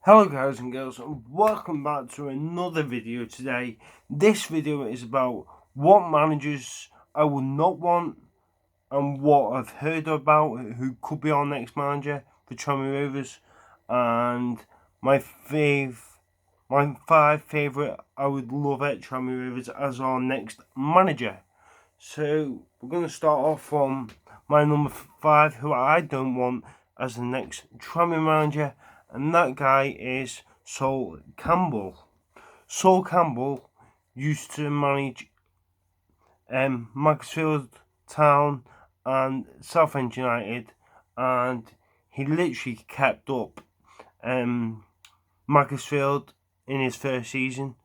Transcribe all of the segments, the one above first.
Hello guys and girls, and welcome back to another video today. This video is about what managers I would not want and what I've heard about who could be our next manager for Tranmere Rovers, and my five favourite I would love at Tranmere Rovers as our next manager. So we're going to start off from my number 5, who I don't want as the next Tranmere manager, and that guy is Sol Campbell. Sol Campbell used to manage Macclesfield Town and Southend United, and he literally kept up Macclesfield in his first season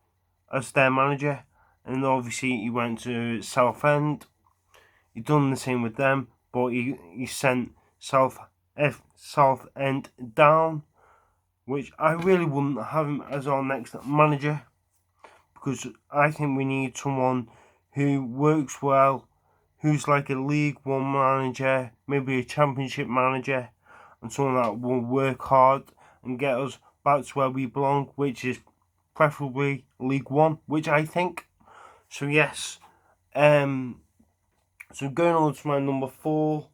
as their manager, and obviously he went to Southend. He done the same with them, but he sent Southend down, which I really wouldn't have him as our next manager, because I think we need someone who works well, who's like a League One manager, maybe a Championship manager, and someone that will work hard and get us back to where we belong, which is preferably League One, which I think. So yes, so going on to my number 4,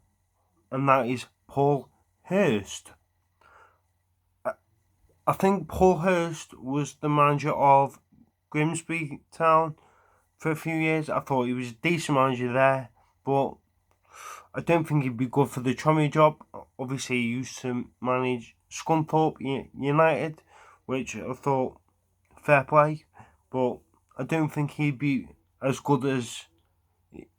and that is Paul Hurst. I think Paul Hurst was the manager of Grimsby Town for a few years. I thought he was a decent manager there, but I don't think he'd be good for the Tranmere job. Obviously, he used to manage Scunthorpe United, which I thought fair play, but I don't think he'd be as good as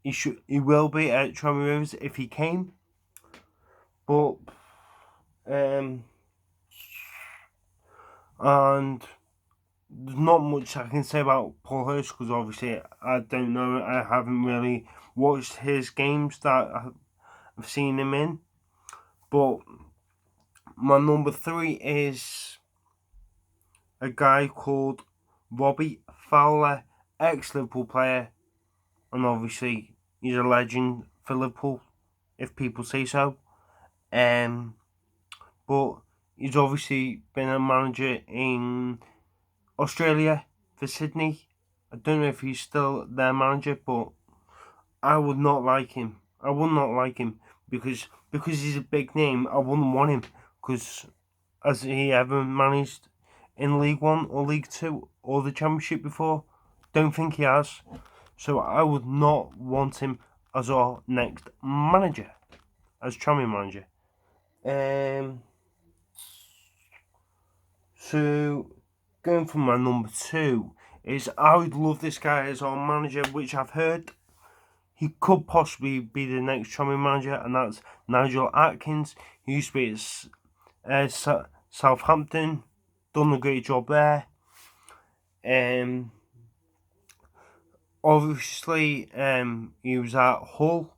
he will be at Tranmere Rovers if he came. But and there's not much I can say about Paul Hurst, because obviously I don't know. I haven't really watched his games that I've seen him in. But my number 3 is a guy called Robbie Fowler, ex-Liverpool player, and obviously he's a legend for Liverpool, if people say so. But he's obviously been a manager in Australia for Sydney. I don't know if he's still their manager, but I would not like him. I would not like him because he's a big name. I wouldn't want him, because has he ever managed in League One or League Two or the Championship before? Don't think he has. So I would not want him as our next manager, as Tranmere manager. So going from my number 2 is I would love this guy as our manager, which I've heard he could possibly be the next Tranmere manager, and that's Nigel Atkins. He used to be at Southampton, done a great job there. Obviously, he was at Hull.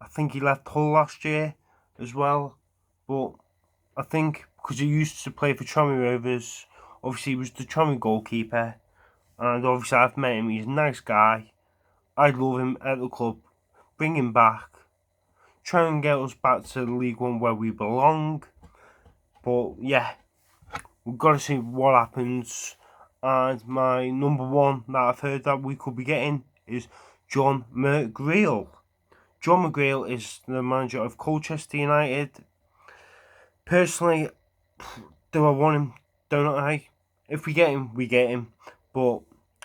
I think he left Hull last year as well, but I think because he used to play for Tranmere Rovers, obviously he was the Tranmere goalkeeper, and obviously I've met him. He's a nice guy. I'd love him at the club. Bring him back. Try and get us back to League One where we belong. But yeah, we've got to see what happens. And my number 1 that I've heard that we could be getting is John McGreal. John McGreal is the manager of Colchester United. Personally, do I want him? Don't I? If we get him, we get him. But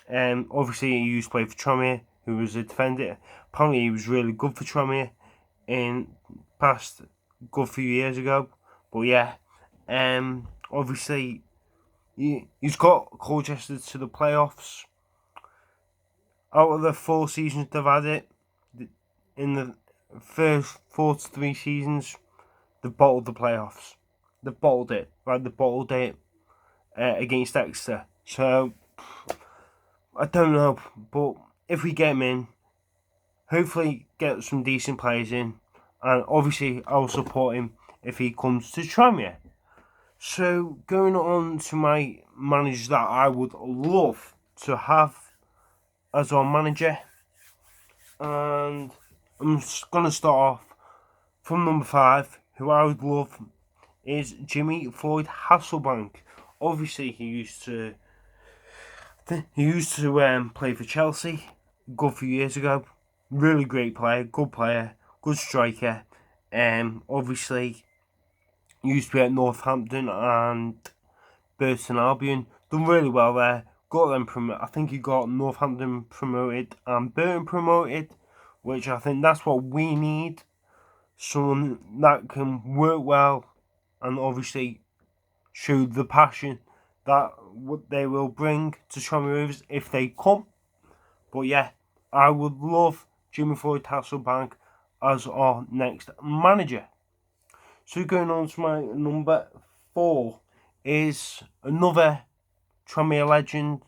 obviously he used to play for Tranmere, who was a defender. Apparently he was really good for Tranmere in past good few years ago. But yeah, obviously he's got Colchester to the playoffs. Out of the 4 seasons they've had it, in the first 4 to 3 seasons, they've bottled the playoffs. They've bottled it, like they bottled it against Exeter. So I don't know, but if we get him in, hopefully get some decent players in, and obviously I'll support him if he comes to Tranmere. So going on to my managers that I would love to have as our manager, and I'm just going to start off from number 5, who I would love is Jimmy Floyd Hasselbank. Obviously, he used to play for Chelsea a good few years ago. Really great player, good striker. Obviously, he used to be at Northampton and Burton Albion. Done really well there. Got them promoted. I think he got Northampton promoted and Burton promoted, which I think that's what we need. Someone that can work well and obviously show the passion that what they will bring to Tranmere Rovers if they come. But yeah, I would love Jimmy Floyd Hasselbank as our next manager. So going on to my number 4 is another Tranmere legend.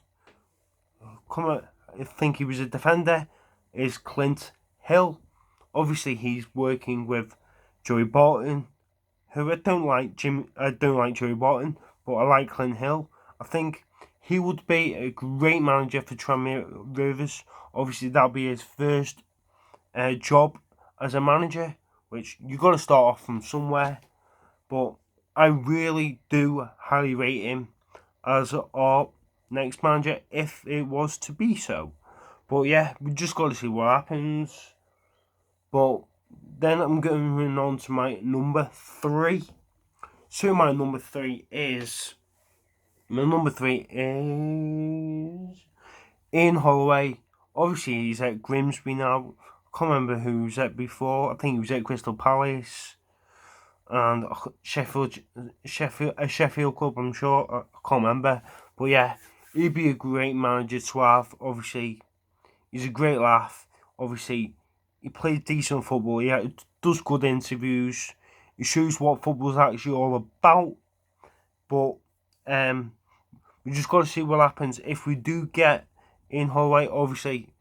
I think he was a defender. Is Clint Hill. Obviously, he's working with Joey Barton, who I don't like Joey Barton, but I like Clint Hill. I think he would be a great manager for Tranmere Rovers. Obviously, that'll be his first job as a manager, which you've got to start off from somewhere. But I really do highly rate him as our next manager if it was to be so. But yeah, we just got to see what happens. But then I'm going on to my number 3. So my number 3 is Ian Holloway. Obviously, he's at Grimsby now. I can't remember who he was at before. I think he was at Crystal Palace and Sheffield club, I'm sure. I can't remember. But yeah, he'd be a great manager to have. Obviously, he's a great laugh. Obviously, he plays decent football. He does good interviews. He shows what football's actually all about. But we just got to see what happens if we do get in Holloway. Obviously,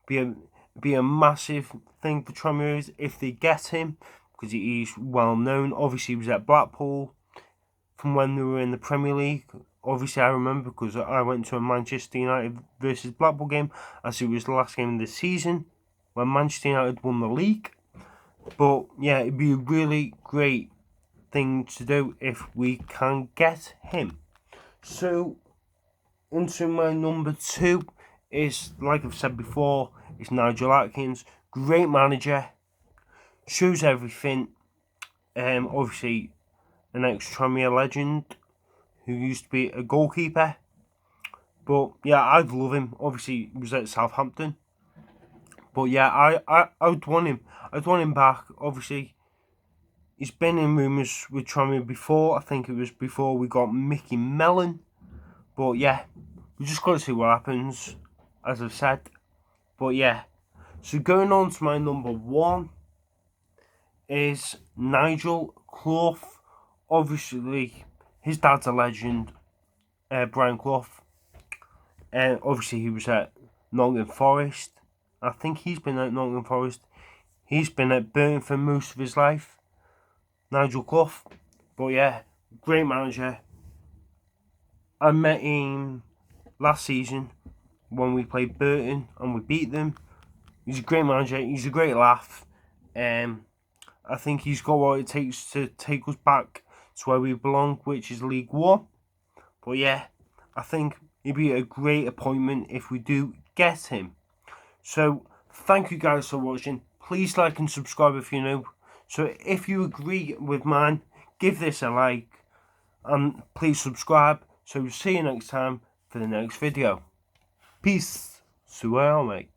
be a massive thing for Tranmere if they get him, because he's well known. Obviously, he was at Blackpool from when they were in the Premier League. Obviously, I remember because I went to a Manchester United versus Blackpool game, as it was the last game of the season when Manchester United won the league. But yeah, it'd be a really great thing to do if we can get him. So, into my number 2 is, like I've said before, is Nigel Atkins. Great manager, shows everything. Obviously, an ex-Tranmere legend who used to be a goalkeeper. But yeah, I'd love him. Obviously, he was at Southampton. But yeah, I would want him. I'd want him back. Obviously, he's been in rumours with Tranmere before. I think it was before we got Mickey Mellon. But yeah, we just got to see what happens, as I've said. But yeah, so going on to my number 1 is Nigel Clough. Obviously, his dad's a legend, Brian Clough. And obviously, he was at Nottingham Forest. I think he's been at Nottingham Forest. He's been at Burton for most of his life, Nigel Clough. But yeah, great manager. I met him last season when we played Burton and we beat them. He's a great manager. He's a great laugh. I think he's got what it takes to take us back to where we belong, which is League One. But yeah, I think he'd be a great appointment if we do get him. So thank you guys for watching. Please like and subscribe if you're new. So if you agree with mine, give this a like and please subscribe. So see you next time for the next video. Peace. Suel, mate.